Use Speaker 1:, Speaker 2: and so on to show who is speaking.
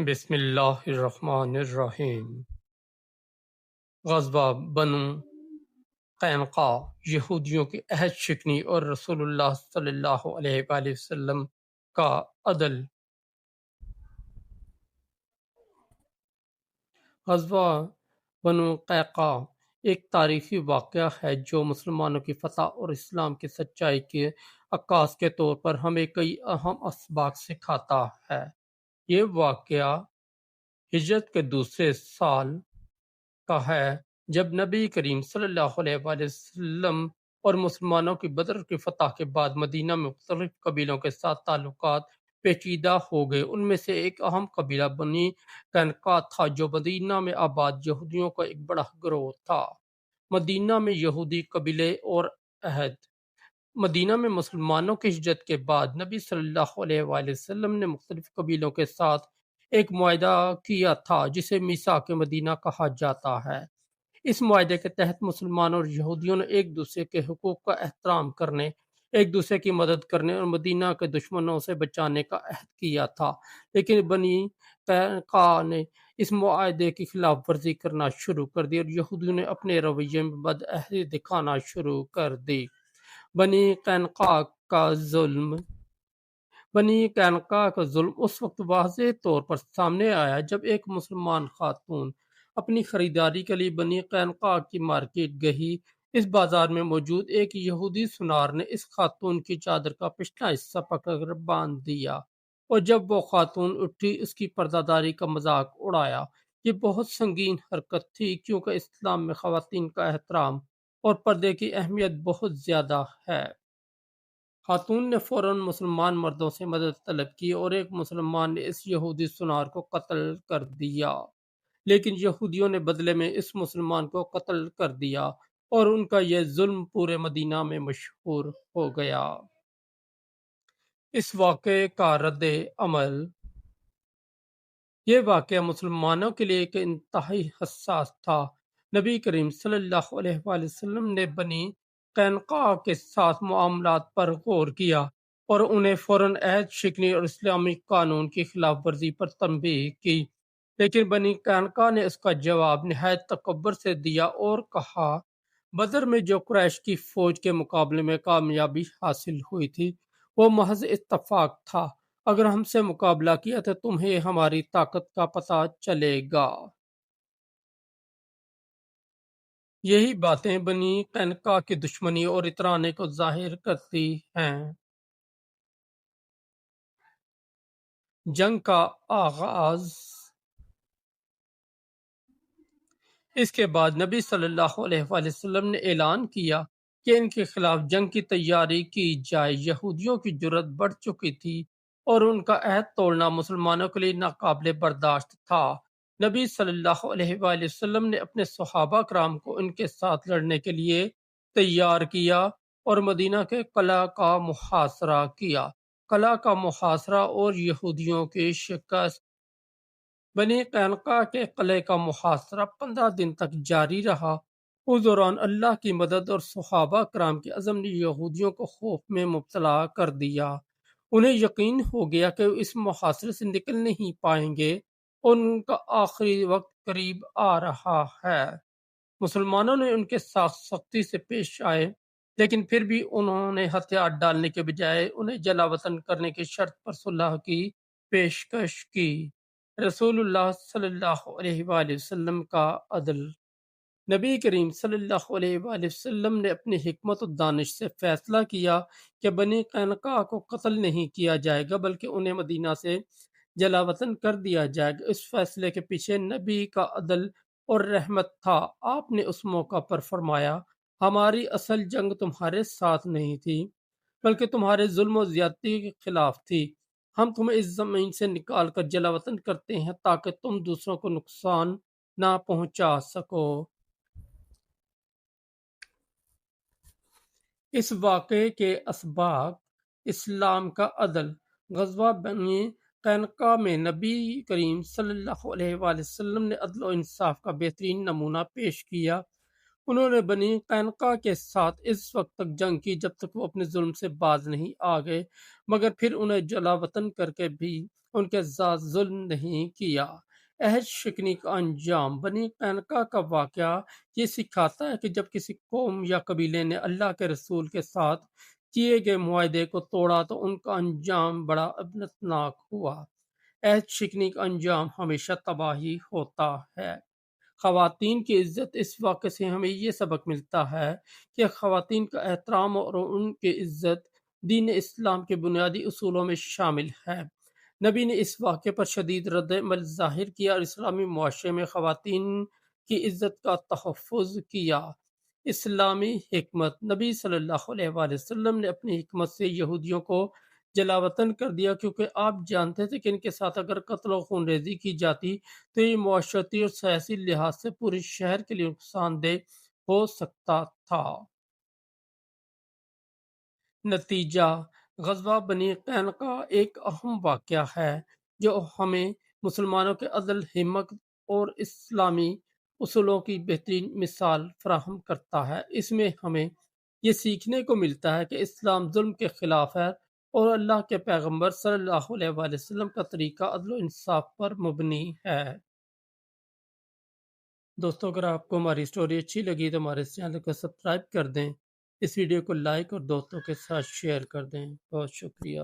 Speaker 1: بسم اللہ الرحمن الرحیم۔ غزوہ بنو قینقاع، یہودیوں کی عہد شکنی اور رسول اللہ صلی اللہ علیہ وآلہ وسلم کا عدل۔ غزوہ بنو قینقاع ایک تاریخی واقعہ ہے جو مسلمانوں کی فتح اور اسلام کی سچائی کے عکاس کے طور پر ہمیں کئی اہم اسباق سکھاتا ہے۔ یہ واقعہ ہجرت کے دوسرے سال کا ہے جب نبی کریم صلی اللہ علیہ وآلہ وسلم اور مسلمانوں کی بدر کی فتح کے بعد مدینہ میں مختلف قبیلوں کے ساتھ تعلقات پیچیدہ ہو گئے۔ ان میں سے ایک اہم قبیلہ بنی قینقاع تھا جو مدینہ میں آباد یہودیوں کا ایک بڑا گروہ تھا۔ مدینہ میں یہودی قبیلے اور عہد۔ مدینہ میں مسلمانوں کی ہجرت کے بعد نبی صلی اللہ علیہ وآلہ وسلم نے مختلف قبیلوں کے ساتھ ایک معاہدہ کیا تھا جسے میثاق مدینہ کہا جاتا ہے۔ اس معاہدے کے تحت مسلمانوں اور یہودیوں نے ایک دوسرے کے حقوق کا احترام کرنے، ایک دوسرے کی مدد کرنے اور مدینہ کے دشمنوں سے بچانے کا عہد کیا تھا، لیکن بنی قینقاع نے اس معاہدے کی خلاف ورزی کرنا شروع کر دی اور یہودیوں نے اپنے رویے میں بدعہدی دکھانا شروع کر دی۔ بنی قینقاع کا ظلم بنی قینقاع کا ظلم اس وقت واضح طور پر سامنے آیا جب ایک مسلمان خاتون اپنی خریداری کے لیے بنی قینقاع کی مارکیٹ گئی۔ اس بازار میں موجود ایک یہودی سنار نے اس خاتون کی چادر کا پچھلا حصہ پکڑ کر باندھ دیا اور جب وہ خاتون اٹھی اس کی پردہ داری کا مذاق اڑایا۔ یہ بہت سنگین حرکت تھی کیونکہ اسلام میں خواتین کا احترام اور پردے کی اہمیت بہت زیادہ ہے۔ خاتون نے فوراً مسلمان مردوں سے مدد طلب کی اور ایک مسلمان نے اس یہودی سنار کو قتل کر دیا، لیکن یہودیوں نے بدلے میں اس مسلمان کو قتل کر دیا اور ان کا یہ ظلم پورے مدینہ میں مشہور ہو گیا۔ اس واقعے کا رد عمل۔ یہ واقعہ مسلمانوں کے لیے ایک انتہائی حساس تھا۔ نبی کریم صلی اللہ علیہ وآلہ وسلم نے بنی قینقاع کے ساتھ معاملات پر غور کیا اور انہیں فوراً عہد شکنی اور اسلامی قانون کی خلاف ورزی پر تنبیہ کی، لیکن بنی قینقاع نے اس کا جواب نہایت تکبر سے دیا اور کہا، بدر میں جو قریش کی فوج کے مقابلے میں کامیابی حاصل ہوئی تھی وہ محض اتفاق تھا۔ اگر ہم سے مقابلہ کیا تو تمہیں ہماری طاقت کا پتہ چلے گا۔ یہی باتیں بنی قینقاع کی دشمنی اور اترانے کو ظاہر کرتی ہیں۔ جنگ کا آغاز۔ اس کے بعد نبی صلی اللہ علیہ وآلہ وسلم نے اعلان کیا کہ ان کے خلاف جنگ کی تیاری کی جائے۔ یہودیوں کی جرأت بڑھ چکی تھی اور ان کا عہد توڑنا مسلمانوں کے لیے ناقابل برداشت تھا۔ نبی صلی اللہ علیہ وآلہ وسلم نے اپنے صحابہ کرام کو ان کے ساتھ لڑنے کے لیے تیار کیا اور مدینہ کے قلعہ کا محاصرہ کیا۔ قلعہ کا محاصرہ اور یہودیوں کی شکست۔ بنی قینقاع کے قلعے کا محاصرہ 15 دن تک جاری رہا۔ اس دوران اللہ کی مدد اور صحابہ کرام کے عزم نے یہودیوں کو خوف میں مبتلا کر دیا۔ انہیں یقین ہو گیا کہ وہ اس محاصرے سے نکل نہیں پائیں گے اور ان کا آخری وقت قریب آ رہا ہے۔ مسلمانوں نے ان کے ساتھ سختی سے پیش آئے، لیکن پھر بھی انہوں نے ہتھیار ڈالنے کے بجائے انہیں جلا وطن کرنے کی شرط پر صلح کی پیشکش کی۔ رسول اللہ صلی اللہ علیہ وآلہ وسلم کا عدل۔ نبی کریم صلی اللہ علیہ وآلہ وسلم نے اپنی حکمت و دانش سے فیصلہ کیا کہ بنی قینقاع کو قتل نہیں کیا جائے گا بلکہ انہیں مدینہ سے جلا وطن کر دیا جائے گا۔ اس فیصلے کے پیچھے نبی کا عدل اور رحمت تھا۔ آپ نے اس موقع پر فرمایا، ہماری اصل جنگ تمہارے ساتھ نہیں تھی بلکہ تمہارے ظلم و زیادتی کے خلاف تھی۔ ہم تمہیں اس زمین سے نکال کر جلا وطن کرتے ہیں تاکہ تم دوسروں کو نقصان نہ پہنچا سکو۔ اس واقعے کے اسباق۔ اسلام کا عدل۔ غزوہ بنی قینقاع میں نبی کریم صلی اللہ علیہ وآلہ وسلم نے عدل و انصاف کا بہترین نمونہ پیش کیا۔ انہوں نے بنی قینقاع کے ساتھ اس وقت تک جنگ کی جب تک وہ اپنے ظلم سے باز نہیں آ گئے، مگر پھر انہیں جلا وطن کر کے بھی ان کے ساتھ ظلم نہیں کیا۔ عہد شکنی کا انجام: بنی قینقاع کا واقعہ یہ سکھاتا ہے کہ جب کسی قوم یا قبیلے نے اللہ کے رسول کے ساتھ کیے گئے معاہدے کو توڑا تو ان کا انجام بڑا عبرتناک ہوا۔ عہد شکنی کا انجام ہمیشہ تباہی ہوتا ہے۔ خواتین کی عزت: اس واقعے سے ہمیں یہ سبق ملتا ہے کہ خواتین کا احترام اور ان کی عزت دین اسلام کے بنیادی اصولوں میں شامل ہے۔ نبی نے اس واقعے پر شدید رد عمل ظاہر کیا اور اسلامی معاشرے میں خواتین کی عزت کا تحفظ کیا۔ اسلامی حکمت: نبی صلی اللہ علیہ وآلہ وسلم نے اپنی حکمت سے یہودیوں کو جلاوطن کر دیا، کیونکہ آپ جانتے تھے کہ ان کے ساتھ اگر قتل و خون ریزی کی جاتی تو یہ معاشرتی اور سیاسی لحاظ سے پورے شہر کے لیے نقصان دہ ہو سکتا تھا۔ نتیجہ: غزوہ بنی قینقاع ایک اہم واقعہ ہے جو ہمیں مسلمانوں کے عدل، ہمت اور اسلامی اصولوں کی بہترین مثال فراہم کرتا ہے۔ اس میں ہمیں یہ سیکھنے کو ملتا ہے کہ اسلام ظلم کے خلاف ہے اور اللہ کے پیغمبر صلی اللہ علیہ وآلہ وسلم کا طریقہ عدل و انصاف پر مبنی ہے۔ دوستو، اگر آپ کو ہماری اسٹوری اچھی لگی تو ہمارے اس چینل کو سبسکرائب کر دیں، اس ویڈیو کو لائک اور دوستوں کے ساتھ شیئر کر دیں۔ بہت شکریہ۔